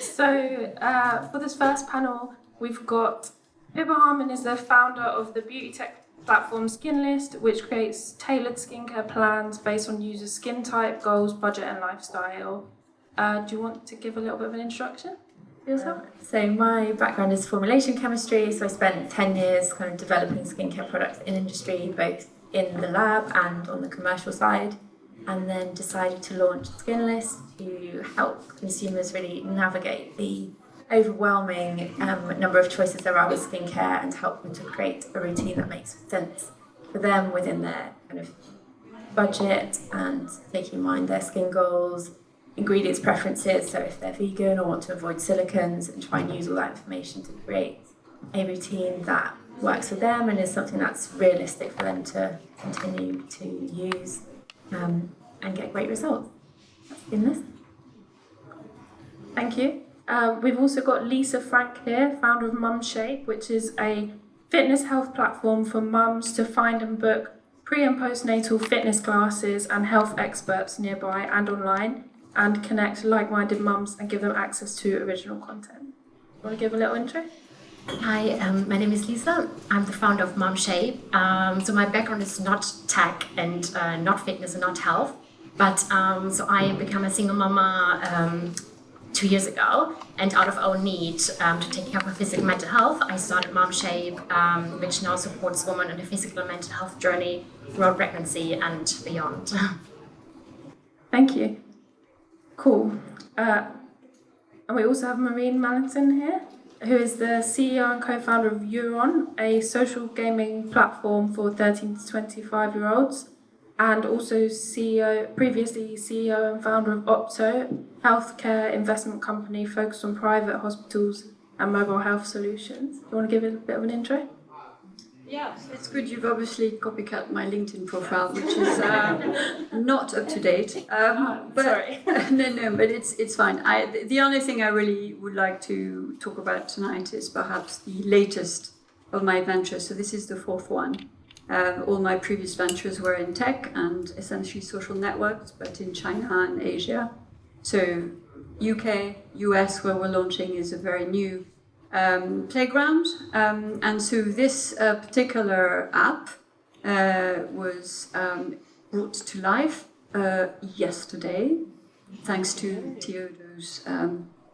So for this first panel, we've got Pippa Harmon is the founder of the beauty tech platform Skinlist, which creates tailored skincare plans based on users' skin type, goals, budget, and lifestyle. Do you want to give a little bit of an introduction for yourself? So my background is formulation chemistry, so I spent 10 years kind of developing skincare products in industry, both in the lab and on the commercial side, and then decided to launch Skinlist to help consumers really navigate the overwhelming number of choices there are with skincare and to help them to create a routine that makes sense for them within their kind of budget and taking in mind their skin goals, ingredients preferences, so if they're vegan or want to avoid silicons, and try and use all that information to create a routine that works for them and is something that's realistic for them to continue to use and get great results. That's Skinlist. Thank you. We've also got Lisa Franke here, founder of MumShape, which is a fitness health platform for mums to find and book pre- and postnatal fitness classes and health experts nearby and online, and connect like-minded mums and give them access to original content. Want to give a little intro? Hi, my name is Lisa. I'm the founder of MumShape. So my background is not tech and not fitness and not health, but so I became a single mama 2 years ago, and out of our need to take care of my physical and mental health, I started MumShape, which now supports women on a physical and mental health journey throughout pregnancy and beyond. Thank you. Cool. And we also have Mallinson here, who is the CEO and co-founder of YurOn, a social gaming platform for 13 to 25-year-olds, and also previously CEO and founder of Opto, healthcare investment company focused on private hospitals and mobile health solutions. You want to give it a bit of an intro? Yeah, it's good. You've obviously copycat my LinkedIn profile, which is not up to date. But Sorry. no, but it's fine. The only thing I really would like to talk about tonight is perhaps the latest of my ventures. So this is the fourth one. All my previous ventures were in tech and essentially social networks, but in China and Asia. So UK, US, where we're launching, is a very new playground. And so this particular app was brought to life yesterday, thanks to Theodore's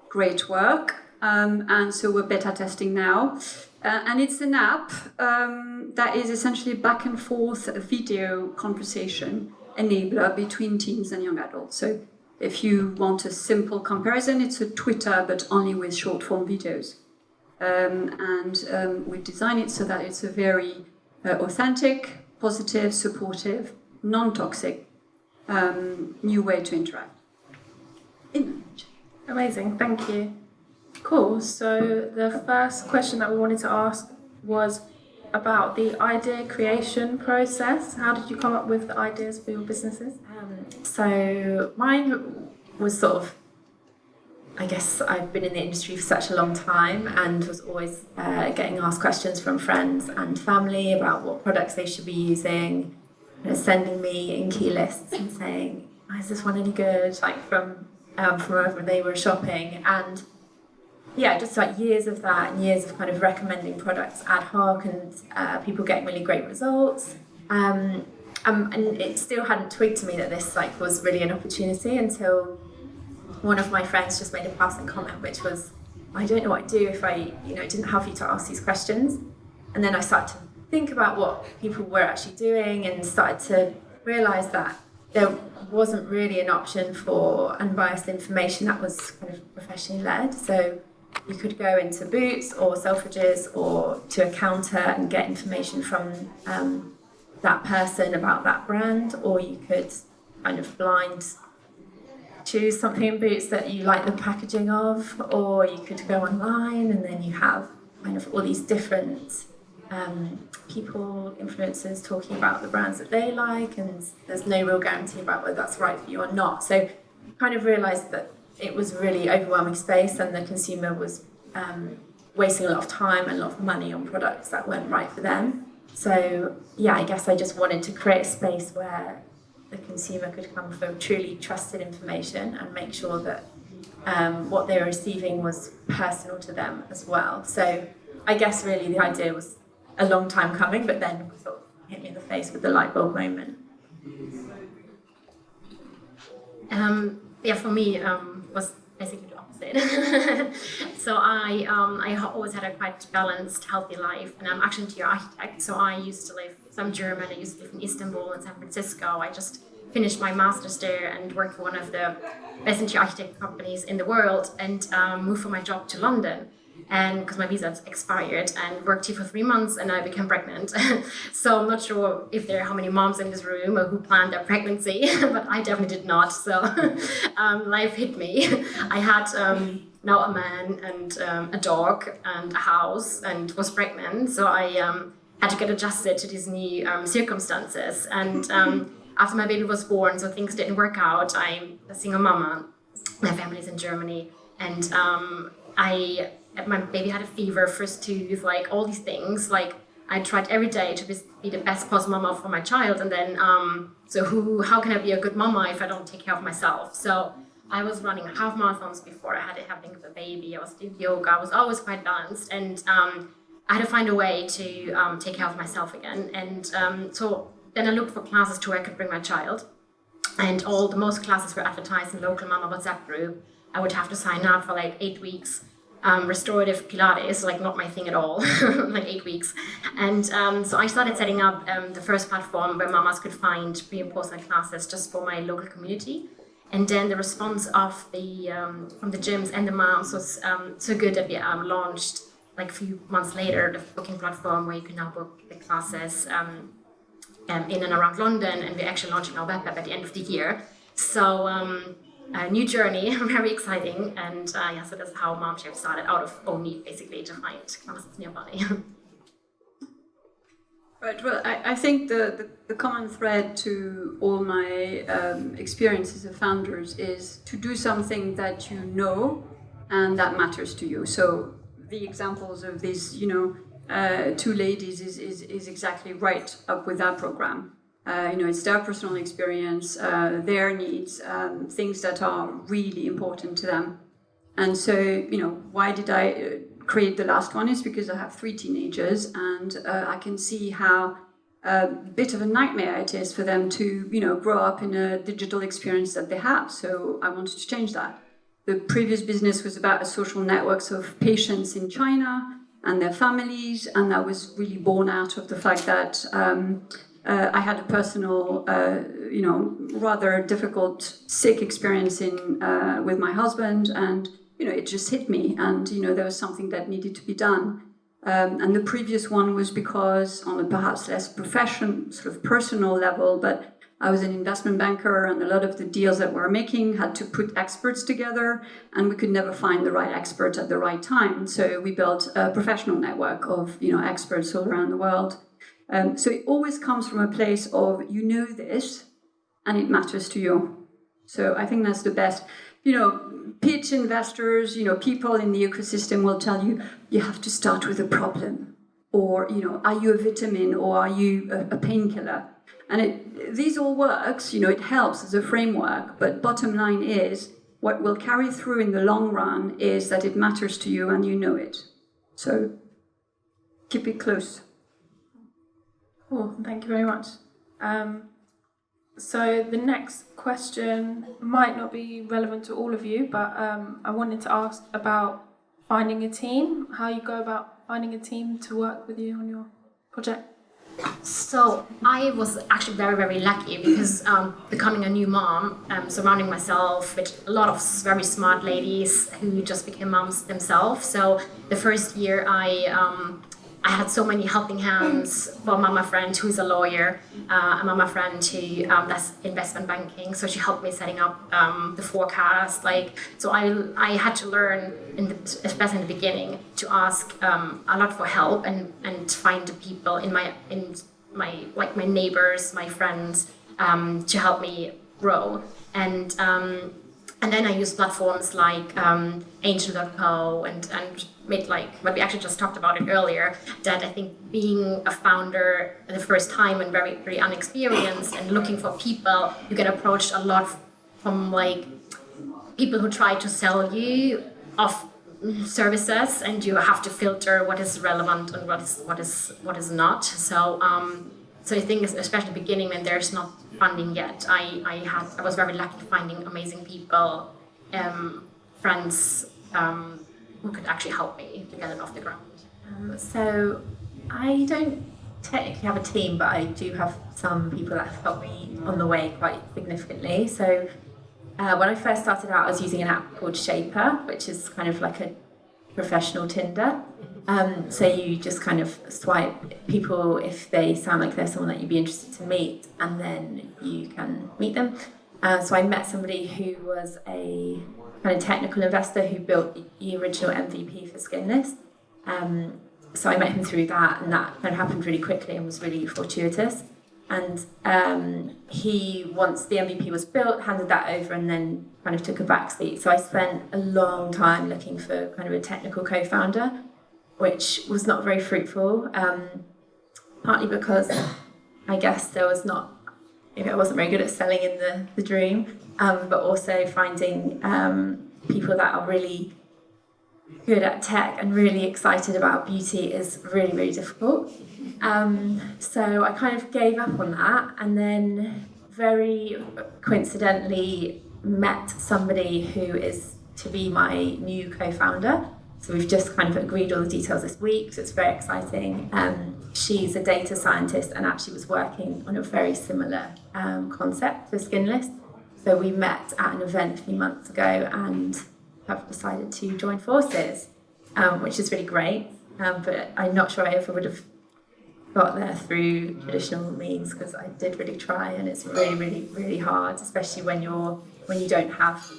great work. And so we're beta testing now. And it's an app that is essentially back and forth video conversation enabler between teens and young adults. So if you want a simple comparison, it's a Twitter, but only with short form videos. And we design it so that it's a very authentic, positive, supportive, non-toxic new way to interact. Amazing, thank you. Cool, so the first question that we wanted to ask was about the idea creation process. How did you come up with the ideas for your businesses? So mine was sort of, I guess I've been in the industry for such a long time and was always getting asked questions from friends and family about what products they should be using, sending me inky lists and saying, is this one any good? Like from wherever they were shopping. And yeah, just like years of that and years of kind of recommending products ad hoc and people getting really great results. And it still hadn't twigged to me that this like was really an opportunity until one of my friends just made a passing comment, which was, I don't know what I'd do if I didn't have you to ask these questions. And then I started to think about what people were actually doing and started to realise that there wasn't really an option for unbiased information that was kind of professionally led. So you could go into Boots or Selfridges or to a counter and get information from that person about that brand, or you could kind of blind choose something in Boots that you like the packaging of, or you could go online and then you have kind of all these different people, influencers talking about the brands that they like, and there's no real guarantee about whether that's right for you or not. So kind of realised that it was a really overwhelming space and the consumer was wasting a lot of time and a lot of money on products that weren't right for them. So yeah, I guess I just wanted to create a space where the consumer could come for truly trusted information and make sure that what they were receiving was personal to them as well. So I guess really the idea was a long time coming, but then sort of hit me in the face with the light bulb moment. For me, was basically the opposite. So I always had a quite balanced, healthy life, and I'm actually an interior architect. So I'm German. I used to live in Istanbul and San Francisco. I just finished my master's there and worked for one of the best interior architect companies in the world, and moved for my job to London. And because my visa expired, and worked here for 3 months, and I became pregnant. So I'm not sure if there are how many moms in this room who planned their pregnancy, but I definitely did not. So life hit me. I had now a man and a dog and a house, and was pregnant. So I had to get adjusted to these new circumstances. And after my baby was born, so things didn't work out. I'm a single mama. My family's in Germany, and my baby had a fever, first tooth, like all these things. Like I tried every day to be the best possible mama for my child, and then how can I be a good mama if I don't take care of myself? So I was running half marathons before I had to have a baby. I was doing yoga. I was always quite balanced, and I had to find a way to take care of myself again. And so then I looked for classes to where I could bring my child, and most classes were advertised in local mama WhatsApp group. I would have to sign up for like 8 weeks. Restorative Pilates, like not my thing at all, like 8 weeks. And so I started setting up the first platform where mamas could find pre and postnatal classes just for my local community. And then the response of from the gyms and the moms was so good that we launched like a few months later the booking platform where you can now book the classes in and around London, and we're actually launching our web app at the end of the year. So a new journey, very exciting, and so that's how MumShape started, out of own need, basically, to find classes nearby. Right. Well, I think the common thread to all my experiences of founders is to do something that you know and that matters to you. So the examples of these, two ladies is exactly right up with that program. It's their personal experience, their needs, things that are really important to them. And so, why did I create the last one is because I have 3 teenagers, and I can see how bit of a nightmare it is for them to, grow up in a digital experience that they have. So I wanted to change that. The previous business was about a social networks of patients in China and their families, and that was really born out of the fact that I had a personal, rather difficult sick experience with my husband, and it just hit me, and there was something that needed to be done. And the previous one was because, on a perhaps less personal level, but I was an investment banker, and a lot of the deals that we were making had to put experts together, and we could never find the right expert at the right time. So we built a professional network of experts all around the world. So it always comes from a place of this, and it matters to you. So I think that's the best. Pitch investors, people in the ecosystem will tell you, you have to start with a problem, or are you a vitamin, or are you a painkiller? And these all works. It helps as a framework. But bottom line is, what will carry through in the long run is that it matters to you and you know it. So keep it close. Cool, thank you very much. So the next question might not be relevant to all of you, but I wanted to ask about finding a team, how you go about finding a team to work with you on your project. So I was actually very, very lucky because becoming a new mom, surrounding myself with a lot of very smart ladies who just became moms themselves. So the first year I had so many helping hands for a mama friend who's a lawyer, a mama friend who does investment banking. So she helped me setting up the forecast. So I had to learn, especially in the beginning, to ask a lot for help and find the people in my neighbors, my friends, to help me grow. And then I used platforms like Angel.co and made what we actually just talked about it earlier, that I think being a founder the first time and very, very unexperienced and looking for people, you get approached a lot from people who try to sell you of services, and you have to filter what is relevant and what is not. So I think especially beginning when there's not funding yet, I was very lucky finding amazing people, friends who could actually help me to get it off the ground. So I don't technically have a team, but I do have some people that have helped me on the way quite significantly. So when I first started out, I was using an app called Shaper, which is kind of like a professional Tinder. So you just kind of swipe people if they sound like they're someone that you'd be interested to meet, and then you can meet them. So I met somebody who was a kind of technical investor who built the original MVP for Skinlist. So I met him through that, and that kind of happened really quickly and was really fortuitous. And he, once the MVP was built, handed that over and then kind of took a backseat. So I spent a long time looking for kind of a technical co-founder, which was not very fruitful, partly because I guess I wasn't very good at selling in the dream, but also finding people that are really good at tech and really excited about beauty is really, really difficult. So I kind of gave up on that, and then very coincidentally met somebody who is to be my new co-founder. So we've just kind of agreed all the details this week, so it's very exciting. She's a data scientist and actually was working on a very similar concept for Skinlist. So we met at an event a few months ago and have decided to join forces, which is really great. But I'm not sure I ever would have got there through traditional means, because I did really try, and it's really, really, really hard, especially when you don't have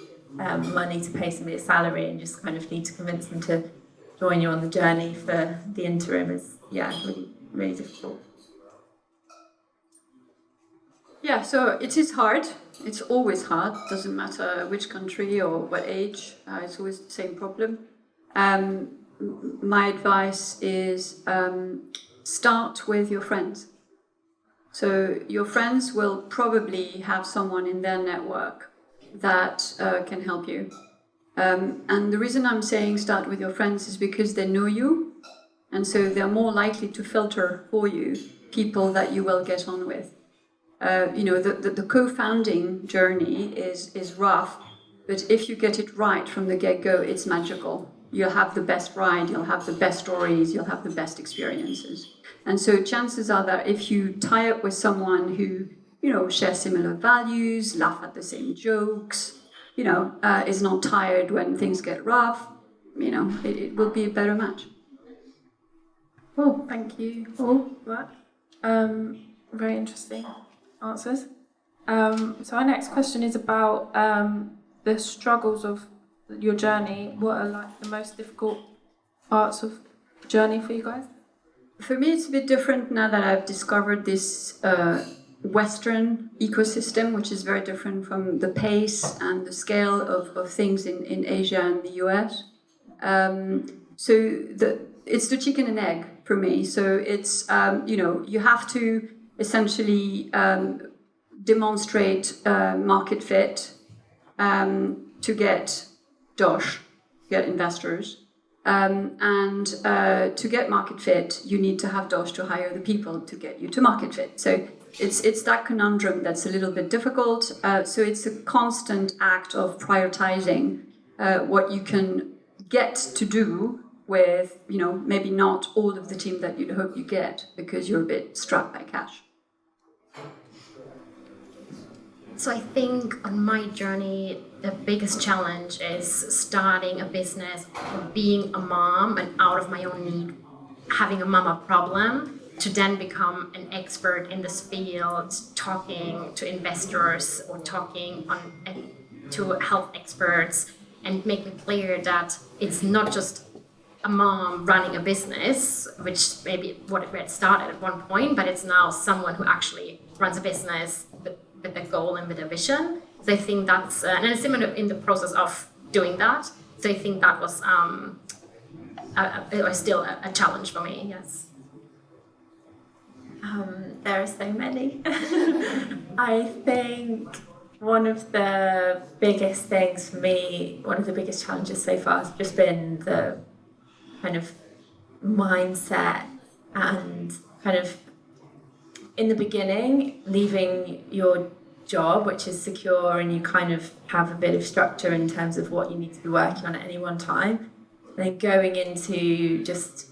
money to pay somebody a salary and just kind of need to convince them to join you on the journey for the interim is really, really difficult. Yeah, so it is hard. It's always hard. Doesn't matter which country or what age. It's always the same problem. My advice is start with your friends. So your friends will probably have someone in their network that can help you. And the reason I'm saying start with your friends is because they know you, and so they're more likely to filter for you people that you will get on with. The co-founding journey is rough, but if you get it right from the get-go, it's magical. You'll have the best ride, you'll have the best stories, you'll have the best experiences. And so chances are that if you tie up with someone who, share similar values, laugh at the same jokes, is not tired when things get rough, it will be a better match. Cool, thank you all for that. Very interesting answers. So our next question is about the struggles of your journey. What are like the most difficult parts of the journey for you guys? For me, it's a bit different now that I've discovered this Western ecosystem, which is very different from the pace and the scale of things in Asia and the US. It's the chicken and egg for me. So it's, you have to essentially demonstrate market fit to get DOSH, get investors. And to get market fit, you need to have DOSH to hire the people to get you to market fit. So it's that conundrum that's a little bit difficult. So it's a constant act of prioritizing what you can get to do with, maybe not all of the team that you'd hope you get because you're a bit strapped by cash. So I think on my journey, the biggest challenge is starting a business, being a mom and out of my own need, having a mama problem, to then become an expert in this field, talking to investors or talking to health experts, and making clear that it's not just a mom running a business, which maybe where it started at one point, but it's now someone who actually runs a business with a goal and with a vision. So I think that's, and it's similar in the process of doing that. So I think that was it was still a challenge for me, yes. There are so many. I think one of the biggest things for me, one of the biggest challenges so far has just been the kind of mindset and kind of in the beginning, leaving your job, which is secure and you kind of have a bit of structure in terms of what you need to be working on at any one time, and then going into just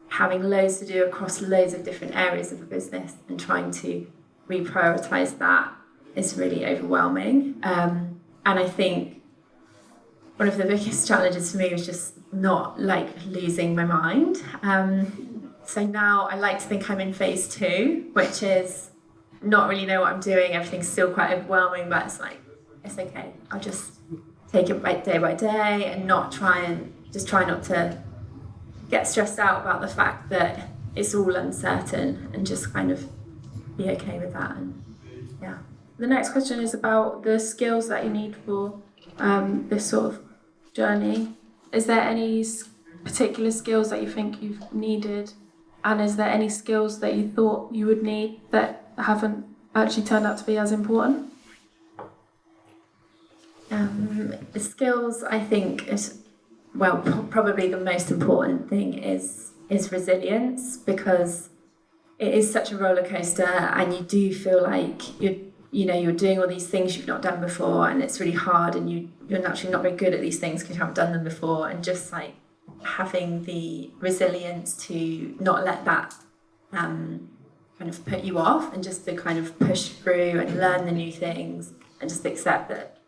having loads to do across loads of different areas of the business and trying to reprioritize that is really overwhelming. And I think one of the biggest challenges for me was just not losing my mind. So now I like to think I'm in phase 2, which is not really know what I'm doing. Everything's still quite overwhelming, but it's okay. I'll just take it day by day and try not to get stressed out about the fact that it's all uncertain and just kind of be okay with that. And yeah. The next question is about the skills that you need for this sort of journey. Is there any particular skills that you think you've needed? And is there any skills that you thought you would need that haven't actually turned out to be as important? The skills, I think, probably the most important thing is resilience, because it is such a roller coaster, and you do feel like you're doing all these things you've not done before, and it's really hard, and you're naturally not very good at these things because you haven't done them before, and just having the resilience to not let that kind of put you off, and just to kind of push through and learn the new things, and just accept that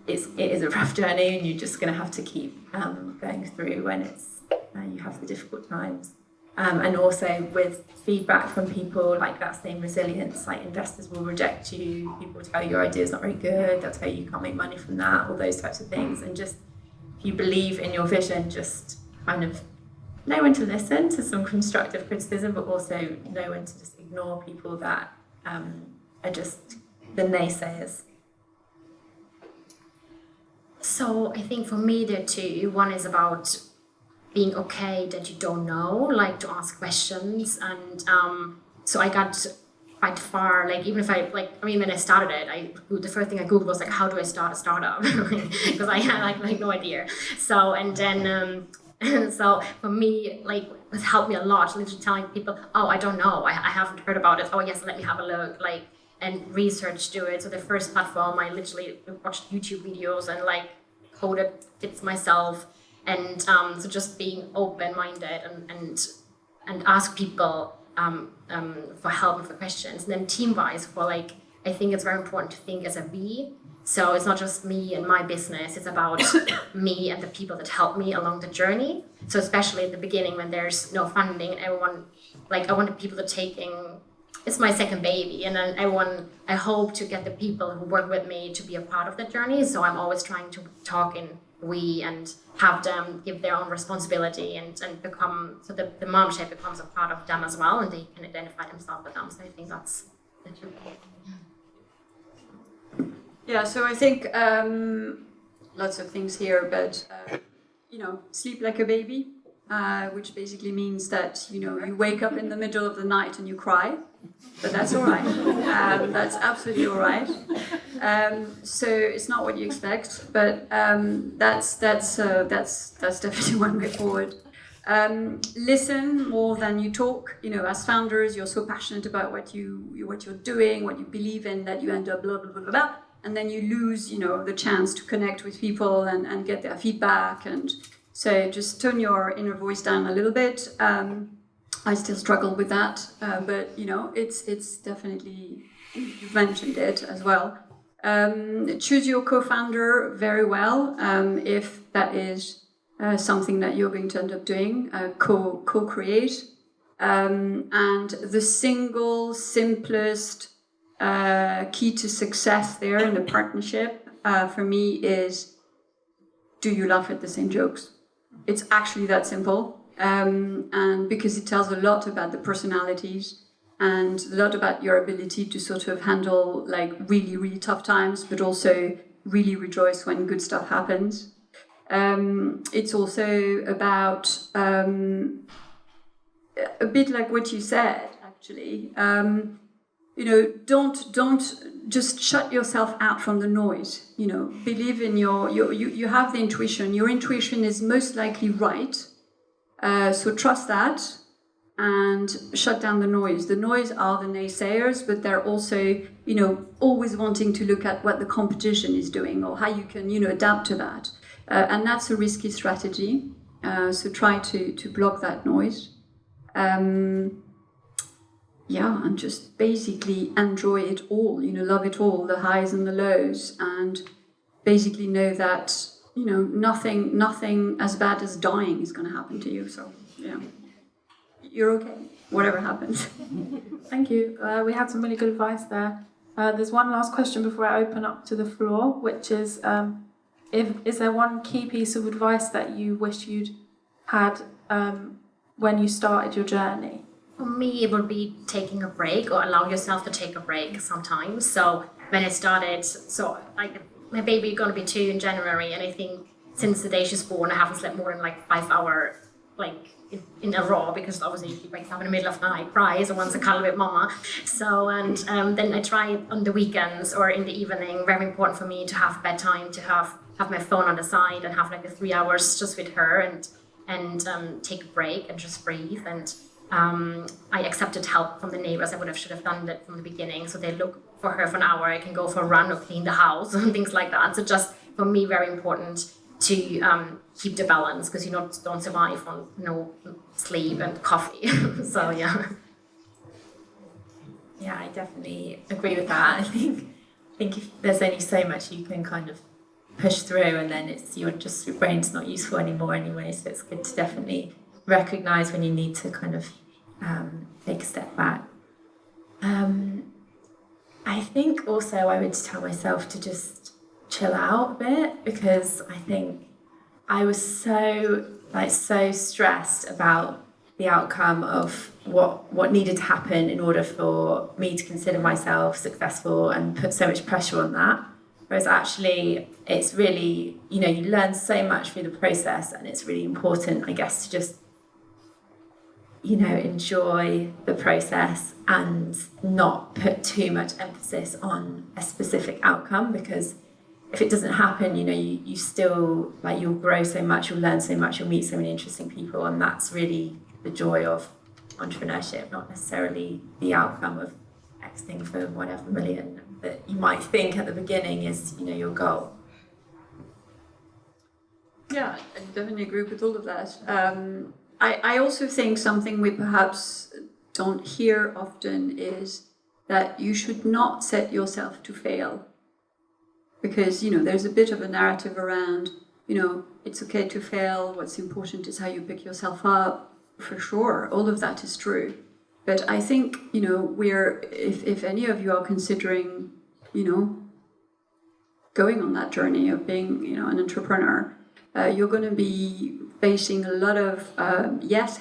it is a rough journey, and you're just going to have to keep going through when you have the difficult times. And also with feedback from people, that same resilience, investors will reject you, people will tell you your idea is not very good, they'll tell you you can't make money from that, all those types of things. And just, if you believe in your vision, just kind of know when to listen to some constructive criticism, but also know when to just ignore people that are just the naysayers. So I think for me there too, one is about being okay that you don't know, to ask questions. And so I got quite far, even if when I started it, the first thing I Googled was how do I start a startup? Because I had no idea. So, and then, so for me, it helped me a lot, literally telling people, oh, I don't know, I haven't heard about it. Oh yes, let me have a look, and research to it. So the first platform, I literally watched YouTube videos and coded bits myself. And so just being open-minded and ask people for help and for questions. And then team-wise, I think it's very important to think as a we. So it's not just me and my business, it's about me and the people that help me along the journey. So especially at the beginning when there's no funding and everyone, I wanted people to it's my second baby, and then I hope to get the people who work with me to be a part of the journey. So I'm always trying to talk in we and have them give their own responsibility and become, so the MumShape becomes a part of them as well, and they can identify themselves with them. So I think that's important. Yeah, so I think lots of things here, but sleep like a baby, which basically means that you wake up in the middle of the night and you cry, but that's all right. That's absolutely all right. So it's not what you expect, but that's definitely one way forward. Listen more than you talk. As founders, you're so passionate about what you're doing, what you believe in, that you end up blah blah blah blah blah, and then you lose the chance to connect with people and get their feedback. And so just tone your inner voice down a little bit. I still struggle with that, but it's definitely, you've mentioned it as well. Choose your co-founder very well, if that is something that you're going to end up doing, co-create. And the single simplest key to success there in a partnership for me is, do you laugh at the same jokes? It's actually that simple. And because it tells a lot about the personalities and a lot about your ability to sort of handle really, really tough times, but also really rejoice when good stuff happens. It's also about a bit like what you said, actually. don't just shut yourself out from the noise. Believe in you have the intuition. Your intuition is most likely right. So trust that and shut down the noise. The noise are the naysayers, but they're also, always wanting to look at what the competition is doing or how you can, adapt to that. And that's a risky strategy. So try to block that noise. And just basically enjoy it all, love it all, the highs and the lows, and basically know that, nothing as bad as dying is going to happen to you. So, you're okay, whatever happens. Thank you. We had some really good advice there. There's one last question before I open up to the floor, which is, is there one key piece of advice that you wish you'd had when you started your journey? For me, it would be taking a break or allow yourself to take a break sometimes. So when I started, my baby gonna be 2 in January, and I think since the day she's born, I haven't slept more than 5 hours, in a row, because obviously she wakes up in the middle of the night, cries, and wants to cuddle with mama. So, and then I try on the weekends or in the evening. Very important for me to have bedtime, to have my phone on the side and have the 3 hours just with her and take a break and just breathe. And I accepted help from the neighbors. I should have done that from the beginning. So they look for her for an hour. I can go for a run or clean the house and things like that. So just for me, very important to keep the balance, because you don't survive on no sleep and coffee. So yeah. Yeah, I definitely agree with that. I think if there's only so much you can kind of push through, and then your brain's not useful anymore anyway. So it's good to definitely recognize when you need to kind of take a step back. I think also I would tell myself to just chill out a bit, because I think I was so stressed about the outcome of what needed to happen in order for me to consider myself successful, and put so much pressure on that. Whereas actually it's really, you learn so much through the process, and it's really important, I guess, to just enjoy the process and not put too much emphasis on a specific outcome, because if it doesn't happen, you still, you'll grow so much, you'll learn so much, you'll meet so many interesting people, and that's really the joy of entrepreneurship, not necessarily the outcome of exiting for whatever million that you might think at the beginning is, your goal. Yeah, I definitely agree with all of that. I also think something we perhaps don't hear often is that you should not set yourself to fail. Because, there's a bit of a narrative around, it's okay to fail, what's important is how you pick yourself up. For sure, all of that is true. But I think, if any of you are considering, going on that journey of being, an entrepreneur, you're going to be facing a lot of,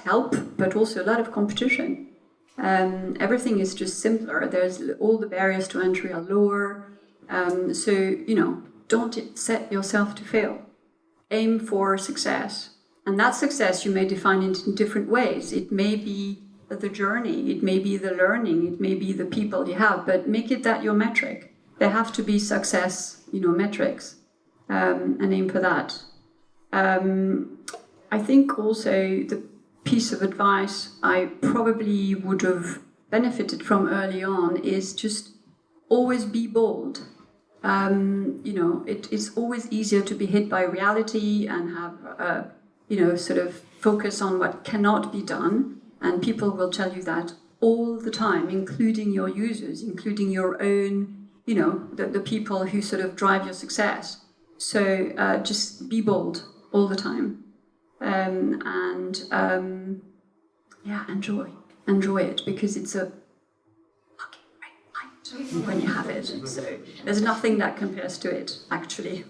help, but also a lot of competition. Everything is just simpler. There's all the barriers to entry are lower. So, don't set yourself to fail. Aim for success. And that success you may define it in different ways. It may be the journey, it may be the learning, it may be the people you have, but make it that your metric. There have to be success, metrics, and aim for that. I think also the piece of advice I probably would have benefited from early on is just always be bold. It's always easier to be hit by reality and have, sort of focus on what cannot be done. And people will tell you that all the time, including your users, including your own, the people who sort of drive your success. So just be bold all the time. Enjoy it, because it's a when you have it. So there's nothing that compares to it, actually.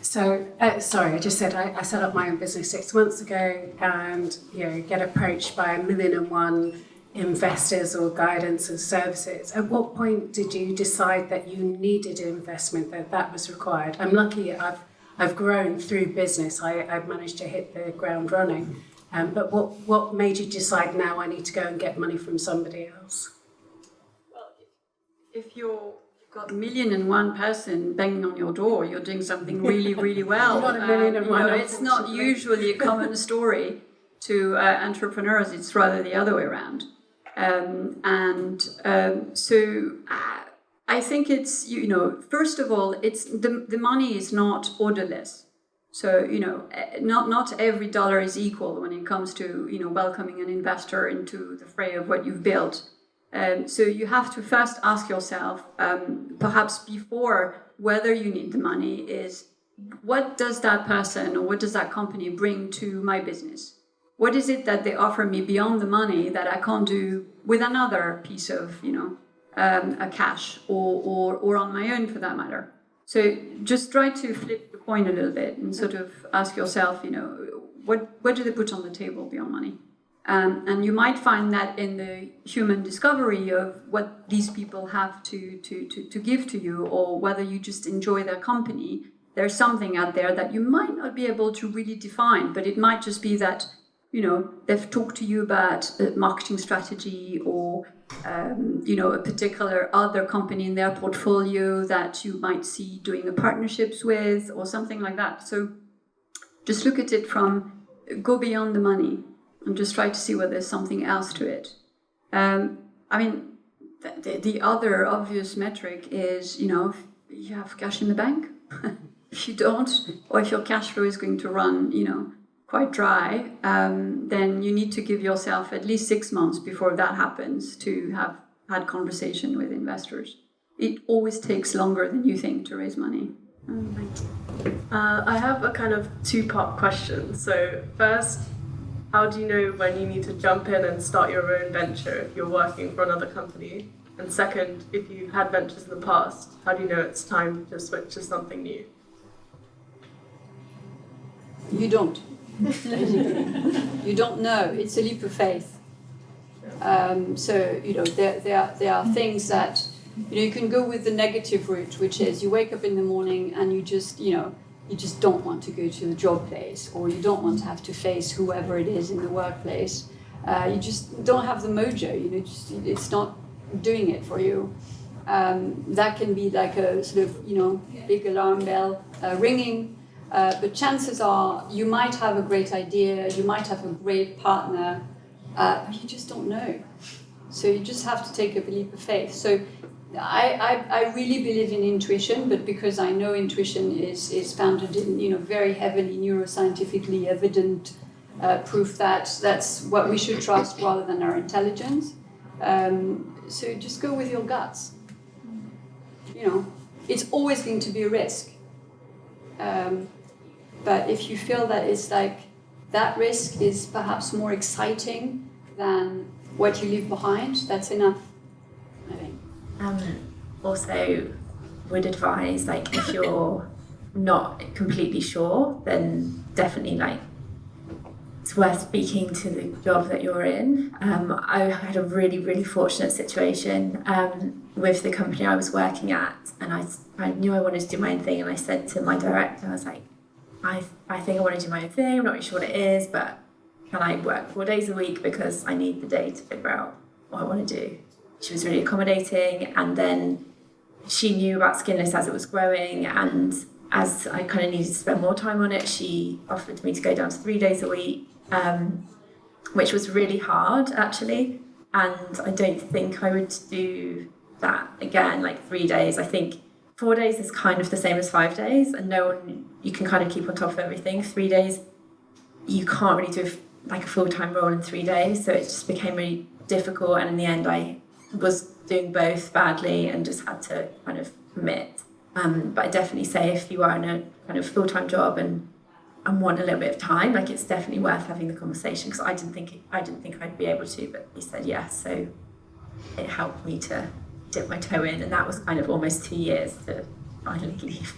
So, sorry, I just said I set up my own business 6 months ago, and get approached by 1,000,001 investors or guidance and services. At what point did you decide that you needed investment, that was required? I'm lucky I've grown through business. I've managed to hit the ground running. But what made you decide now I need to go and get money from somebody else? if you've got 1,000,001 person banging on your door, you're doing something really, really well. Not 1,000,001, it's not usually a common story to entrepreneurs. It's rather the other way around. So I think it's, first of all, it's the money is not orderless. So, not every dollar is equal when it comes to, welcoming an investor into the fray of what you've built. So you have to first ask yourself, perhaps before whether you need the money, is what does that person or what does that company bring to my business? What is it that they offer me beyond the money that I can't do with another piece of, a cash or on my own for that matter? So just try to flip the coin a little bit and sort of ask yourself, what do they put on the table beyond money? And you might find that in the human discovery of what these people have to give to you, or whether you just enjoy their company, there's something out there that you might not be able to really define, but it might just be that, they've talked to you about a marketing strategy or, a particular other company in their portfolio that you might see doing a partnerships with or something like that. So just look at it go beyond the money and just try to see whether there's something else to it. The other obvious metric is, if you have cash in the bank. If you don't, or if your cash flow is going to run, quite dry, then you need to give yourself at least 6 months before that happens to have had conversation with investors. It always takes longer than you think to raise money. I have a kind of two-part question. So first, how do you know when you need to jump in and start your own venture if you're working for another company? And second, if you've had ventures in the past, how do you know it's time to switch to something new? You don't. You don't know. It's a leap of faith. There are things that, you can go with the negative route, which is you wake up in the morning and you just don't want to go to the job place, or you don't want to have to face whoever it is in the workplace. You just don't have the mojo. It's not doing it for you. That can be like a sort of big alarm bell ringing. But chances are you might have a great idea, you might have a great partner, but you just don't know. So you just have to take a leap of faith. So I really believe in intuition, but because I know intuition is founded in very heavily neuroscientifically evident proof that that's what we should trust rather than our intelligence. So just go with your guts. It's always going to be a risk. But if you feel that it's like that risk is perhaps more exciting than what you leave behind, that's enough, I think. Also, would advise, if you're not completely sure, then definitely it's worth speaking to the job that you're in. I had a really, really fortunate situation with the company I was working at, and I knew I wanted to do my own thing, and I said to my director, I was like, I think I want to do my own thing, I'm not really sure what it is, but can I work 4 days a week because I need the day to figure out what I want to do. She was really accommodating, and then she knew about Skinlist as it was growing, and as I kind of needed to spend more time on it, she offered me to go down to 3 days a week, which was really hard actually, and I don't think I would do that again, 3 days. I think 4 days is kind of the same as 5 days, and you can kind of keep on top of everything. 3 days, you can't really do a full-time role in 3 days, so it just became really difficult, and in the end I was doing both badly and just had to kind of commit. But I definitely say if you are in a kind of full-time job and want a little bit of time, it's definitely worth having the conversation, because I didn't think I'd be able to, but he said yes, so it helped me to dip my toe in, and that was kind of almost 2 years to finally leave.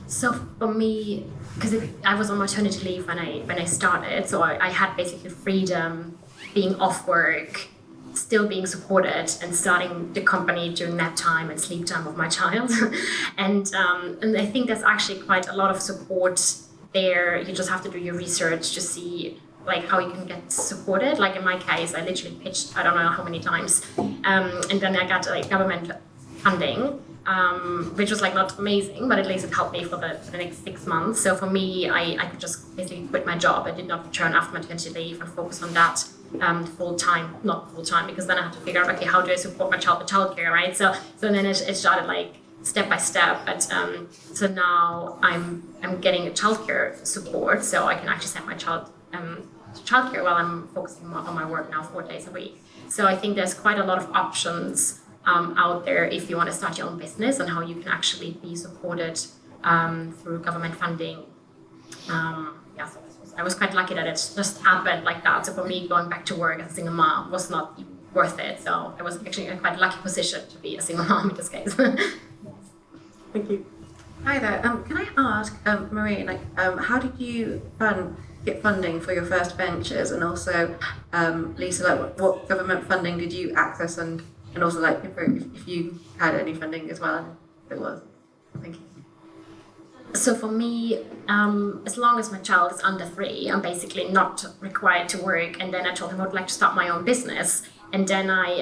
So for me, because I was on maternity leave when I started, so I had basically freedom, being off work, still being supported, and starting the company during that time and sleep time of my child. and I think there's actually quite a lot of support there. You just have to do your research to see like how you can get supported. Like in my case, I literally pitched I don't know how many times, and then I got like government funding, which was like not amazing, but at least it helped me for the next 6 months. So for me, I could just basically quit my job. I did not return after maternity leave and focus on that not full time, because then I had to figure out, okay, how do I support my child with childcare, right? So then it started like step by step. But so now I'm getting a childcare support, so I can actually send my child to childcare while I'm focusing on my work now 4 days a week. So I think there's quite a lot of options out there if you want to start your own business, and how you can actually be supported through government funding. So I was quite lucky that it just happened like that. So for me, going back to work as a single mom was not even worth it. So I was actually in a quite lucky position to be a single mom in this case. Thank you. Hi there. Can I ask, Marie, how did you get funding for your first ventures, and also, Lisa, what government funding did you access, and also if you had any funding as well, and if it was. Thank you. So for me, as long as my child is under 3, I'm basically not required to work. And then I told him I would like to start my own business. And then I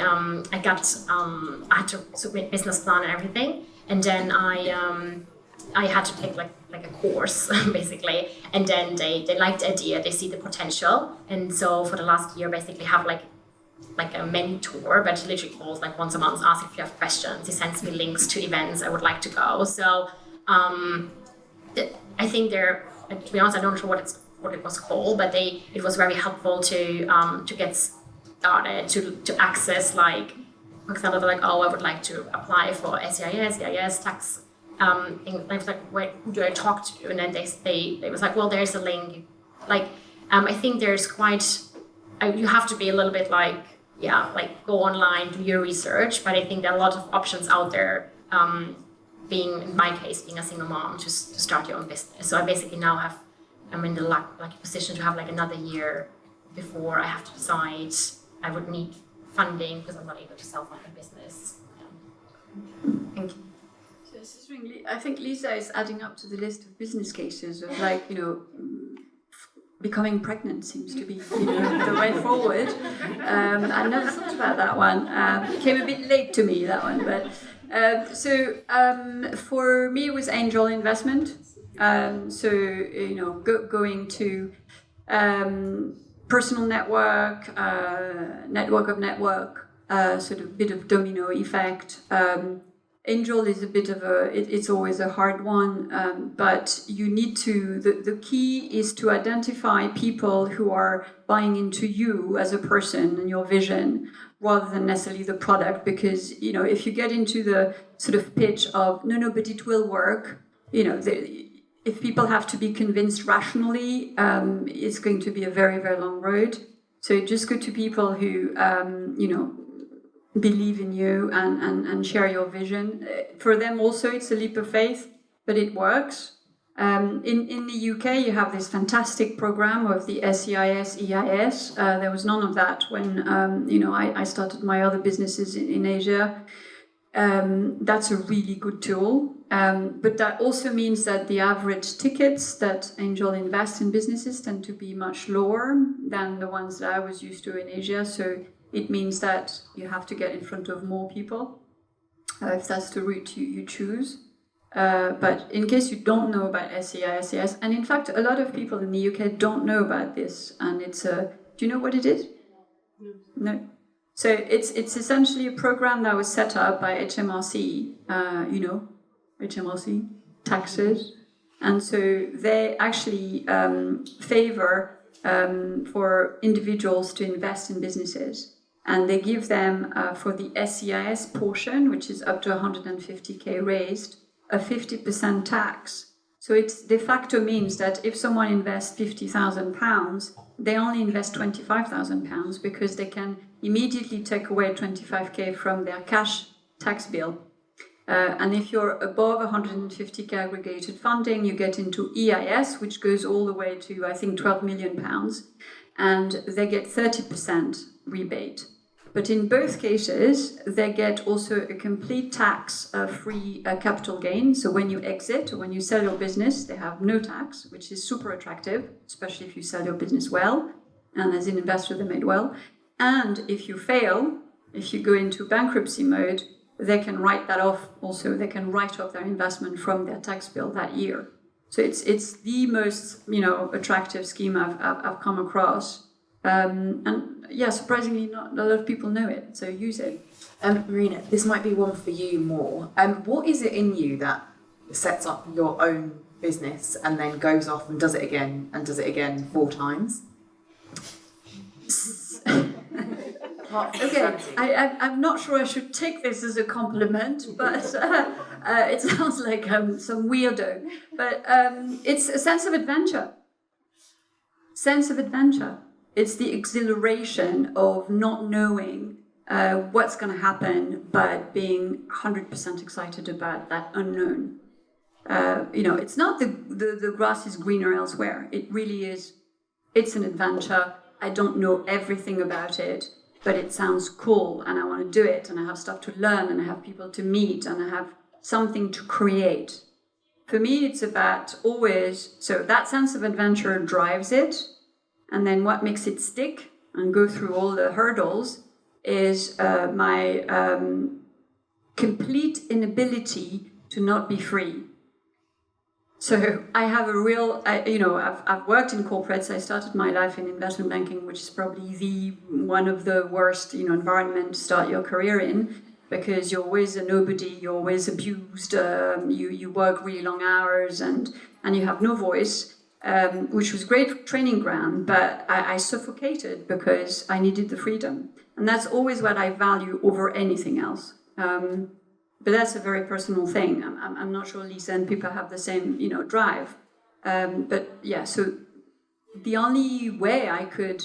had to submit business plan and everything. And then I had to take like a course basically. And then they liked the idea, they see the potential. And so for the last year, basically have like a mentor, but he literally calls like once a month, asks if you have questions. He sends me links to events I would like to go. So I think to be honest, I don't know what it was called, but it was very helpful to get started, to access, like, for example, they're like, oh, I would like to apply for SEIS, EIS, tax. And I was like, wait, who do I talk to? And then they was like, well, there's a link. I think there's you have to be a little bit like go online, do your research. But I think there are a lot of options out there. In my case, being a single mom, to start your own business. So I basically now I'm in the lucky position to have like another year before I have to decide I would need funding, because I'm not able to self-fund a business. Thank you. So this is really, I think Lisa is adding up to the list of business cases of becoming pregnant seems to be the way forward. I never thought about that one. It came a bit late to me, that one, but. For me, it was angel investment. Going to personal network, network of network, sort of bit of domino effect. Angel is a bit of it's always a hard one, but you need to, the key is to identify people who are buying into you as a person and your vision, rather than necessarily the product, because, if you get into the sort of pitch of, no, but it will work, if people have to be convinced rationally, it's going to be a very, very long road. So just go to people who, believe in you and share your vision. For them also, it's a leap of faith, but it works. In the UK, you have this fantastic program of the SEIS, EIS. There was none of that when I started my other businesses in Asia. That's a really good tool, but that also means that the average tickets that angel invest in businesses tend to be much lower than the ones that I was used to in Asia. So it means that you have to get in front of more people if that's the route you choose. But in case you don't know about SEIS, and in fact, a lot of people in the UK don't know about this, and it's do you know what it is? No. So it's essentially a program that was set up by HMRC, HMRC, taxes, and so they actually favor for individuals to invest in businesses, and they give them for the SEIS portion, which is up to 150k raised, a 50% tax. So it de facto means that if someone invests £50,000, they only invest £25,000 because they can immediately take away 25k from their cash tax bill. And if you're above 150k aggregated funding, you get into EIS, which goes all the way to, I think, £12 million, and they get 30% rebate. But in both cases, they get also a complete tax-free capital gain. So when you exit or when you sell your business, they have no tax, which is super attractive, especially if you sell your business well. and as an investor they made well. And if you fail, if you go into bankruptcy mode, they can write that off also. They can write off their investment from their tax bill that year. So it's the most, attractive scheme I've come across. And yeah, surprisingly, not a lot of people know it, so use it. Marina, this might be one for you more. What is it in you that sets up your own business and then goes off and does it again 4 times? Okay, I'm not sure I should take this as a compliment, but it sounds like some weirdo. But it's a sense of adventure. It's the exhilaration of not knowing what's going to happen, but being 100% excited about that unknown. It's not the grass is greener elsewhere. It really is. It's an adventure. I don't know everything about it, but it sounds cool and I want to do it, and I have stuff to learn and I have people to meet and I have something to create. For me, it's about always, so that sense of adventure drives it, and then what makes it stick and go through all the hurdles is my complete inability to not be free. So I have a real, I've worked in corporates. I started my life in investment banking, which is probably one of the worst, environment to start your career in, because you're always a nobody, you're always abused, you work really long hours and you have no voice, which was great training ground, but I suffocated because I needed the freedom. And that's always what I value over anything else. But that's a very personal thing. I'm not sure Lisa and Pippa have the same, drive. But yeah, so the only way I could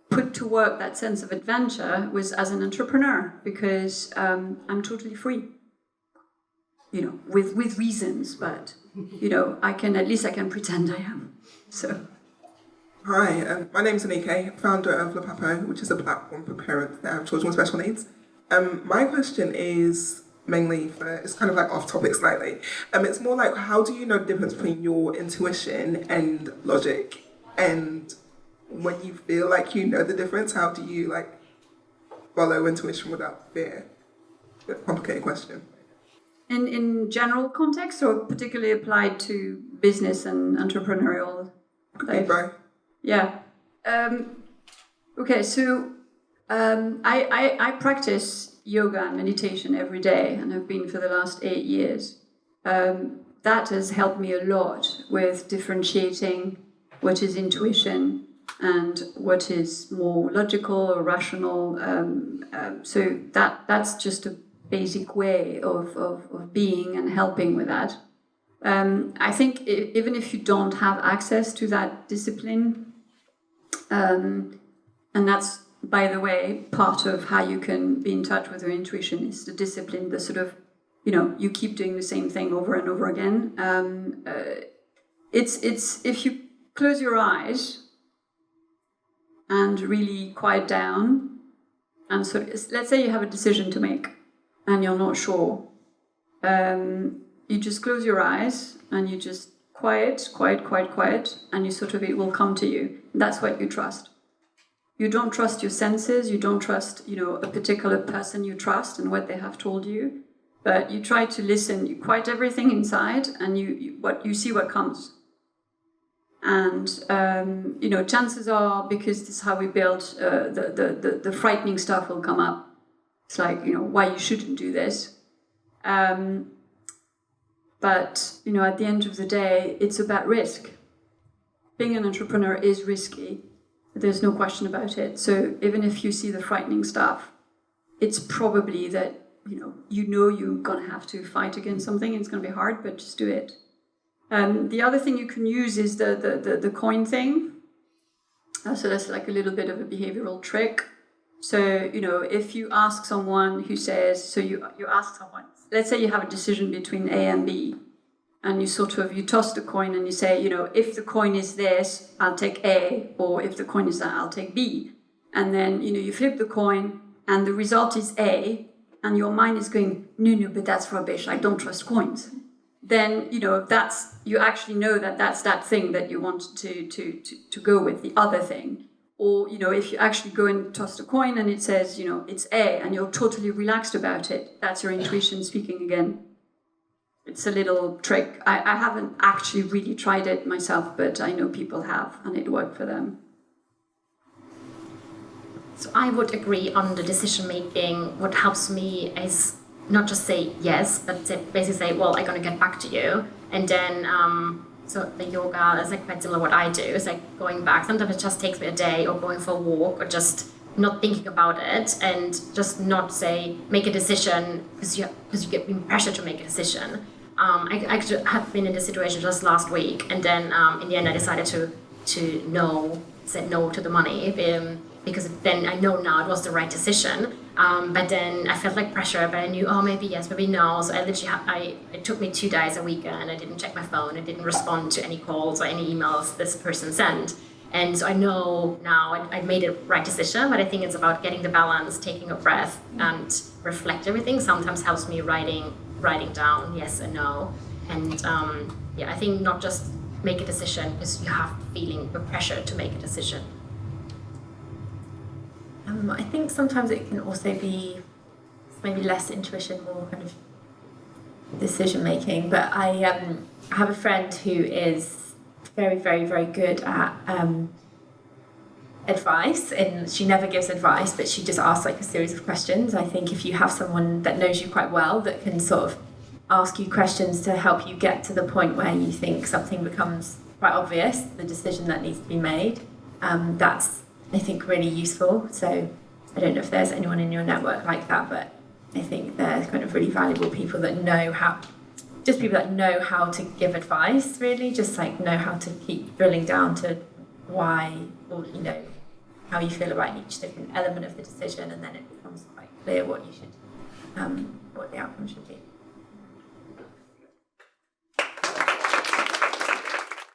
put to work that sense of adventure was as an entrepreneur, because I'm totally free. With reasons, but I can pretend I am. So. Hi, my name is Anike, founder of Lapapo, which is a platform for parents that have children with special needs. My question is mainly it's kind of like off topic slightly. It's more like, how do you know the difference between your intuition and logic? And when you feel like you know the difference, how do you follow intuition without fear? A complicated question. In general context, or particularly applied to business and entrepreneurial life? Right. Yeah. Okay, so I practice yoga and meditation every day, and have been for the last 8 years. That has helped me a lot with differentiating what is intuition and what is more logical or rational. So that's just a basic way of being and helping with that. I think even if you don't have access to that discipline, and that's, by the way, part of how you can be in touch with your intuition is the discipline, the sort of, you keep doing the same thing over and over again. It's if you close your eyes and really quiet down, and so let's say you have a decision to make and you're not sure, you just close your eyes and you just quiet, and you sort of, it will come to you. That's what you trust. You don't trust your senses, you don't trust, a particular person you trust and what they have told you, but you try to listen, you quiet everything inside, and you see what comes. And, chances are, because this is how we build, the frightening stuff will come up. It's like, why you shouldn't do this. But, at the end of the day, it's about risk. Being an entrepreneur is risky. There's no question about it. So even if you see the frightening stuff, it's probably that, you're going to have to fight against something. It's going to be hard, but just do it. The other thing you can use is the coin thing. So that's like a little bit of a behavioral trick. So, if you ask someone who says, so you ask someone, let's say you have a decision between A and B, and you toss the coin and you say, if the coin is this, I'll take A, or if the coin is that, I'll take B. And then, you flip the coin and the result is A, and your mind is going, no, but that's rubbish, I don't trust coins. then that's, you actually know that that's that thing that you want to go with, the other thing. Or if you actually go and toss a coin and it says it's A, and you're totally relaxed about it, that's your intuition speaking again. It's a little trick. I haven't actually really tried it myself, but I know people have, and it worked for them. So I would agree on the decision making. What helps me is not just say yes, but basically say, well, I'm going to get back to you. And then, so the yoga is like quite similar to what I do. It's like going back. Sometimes it just takes me a day, or going for a walk, or just not thinking about it, and just not make a decision because you get being pressured to make a decision. I actually had been in this situation just last week, and then in the end I decided to say no to the money, because then I know now it was the right decision. But then I felt like pressure, but I knew, maybe yes, maybe no. So I literally, it took me 2 days, a weekend. I didn't check my phone. I didn't respond to any calls or any emails this person sent. And so I know now I made a right decision, but I think it's about getting the balance, taking a breath, and reflect everything. Sometimes helps me writing down yes and no. And I think not just make a decision because you have feeling the pressure to make a decision. I think sometimes it can also be maybe less intuition, more kind of decision making. But I have a friend who is very, very, very good at advice, and she never gives advice, but she just asks like a series of questions. I think if you have someone that knows you quite well that can sort of ask you questions to help you get to the point where you think something becomes quite obvious, the decision that needs to be made, that's, I think, really useful. So I don't know if there's anyone in your network like that, but I think they're kind of really valuable people that know how to give advice, really, just like know how to keep drilling down to why, or how you feel about each different element of the decision, and then it becomes quite clear what you should, what the outcome should be.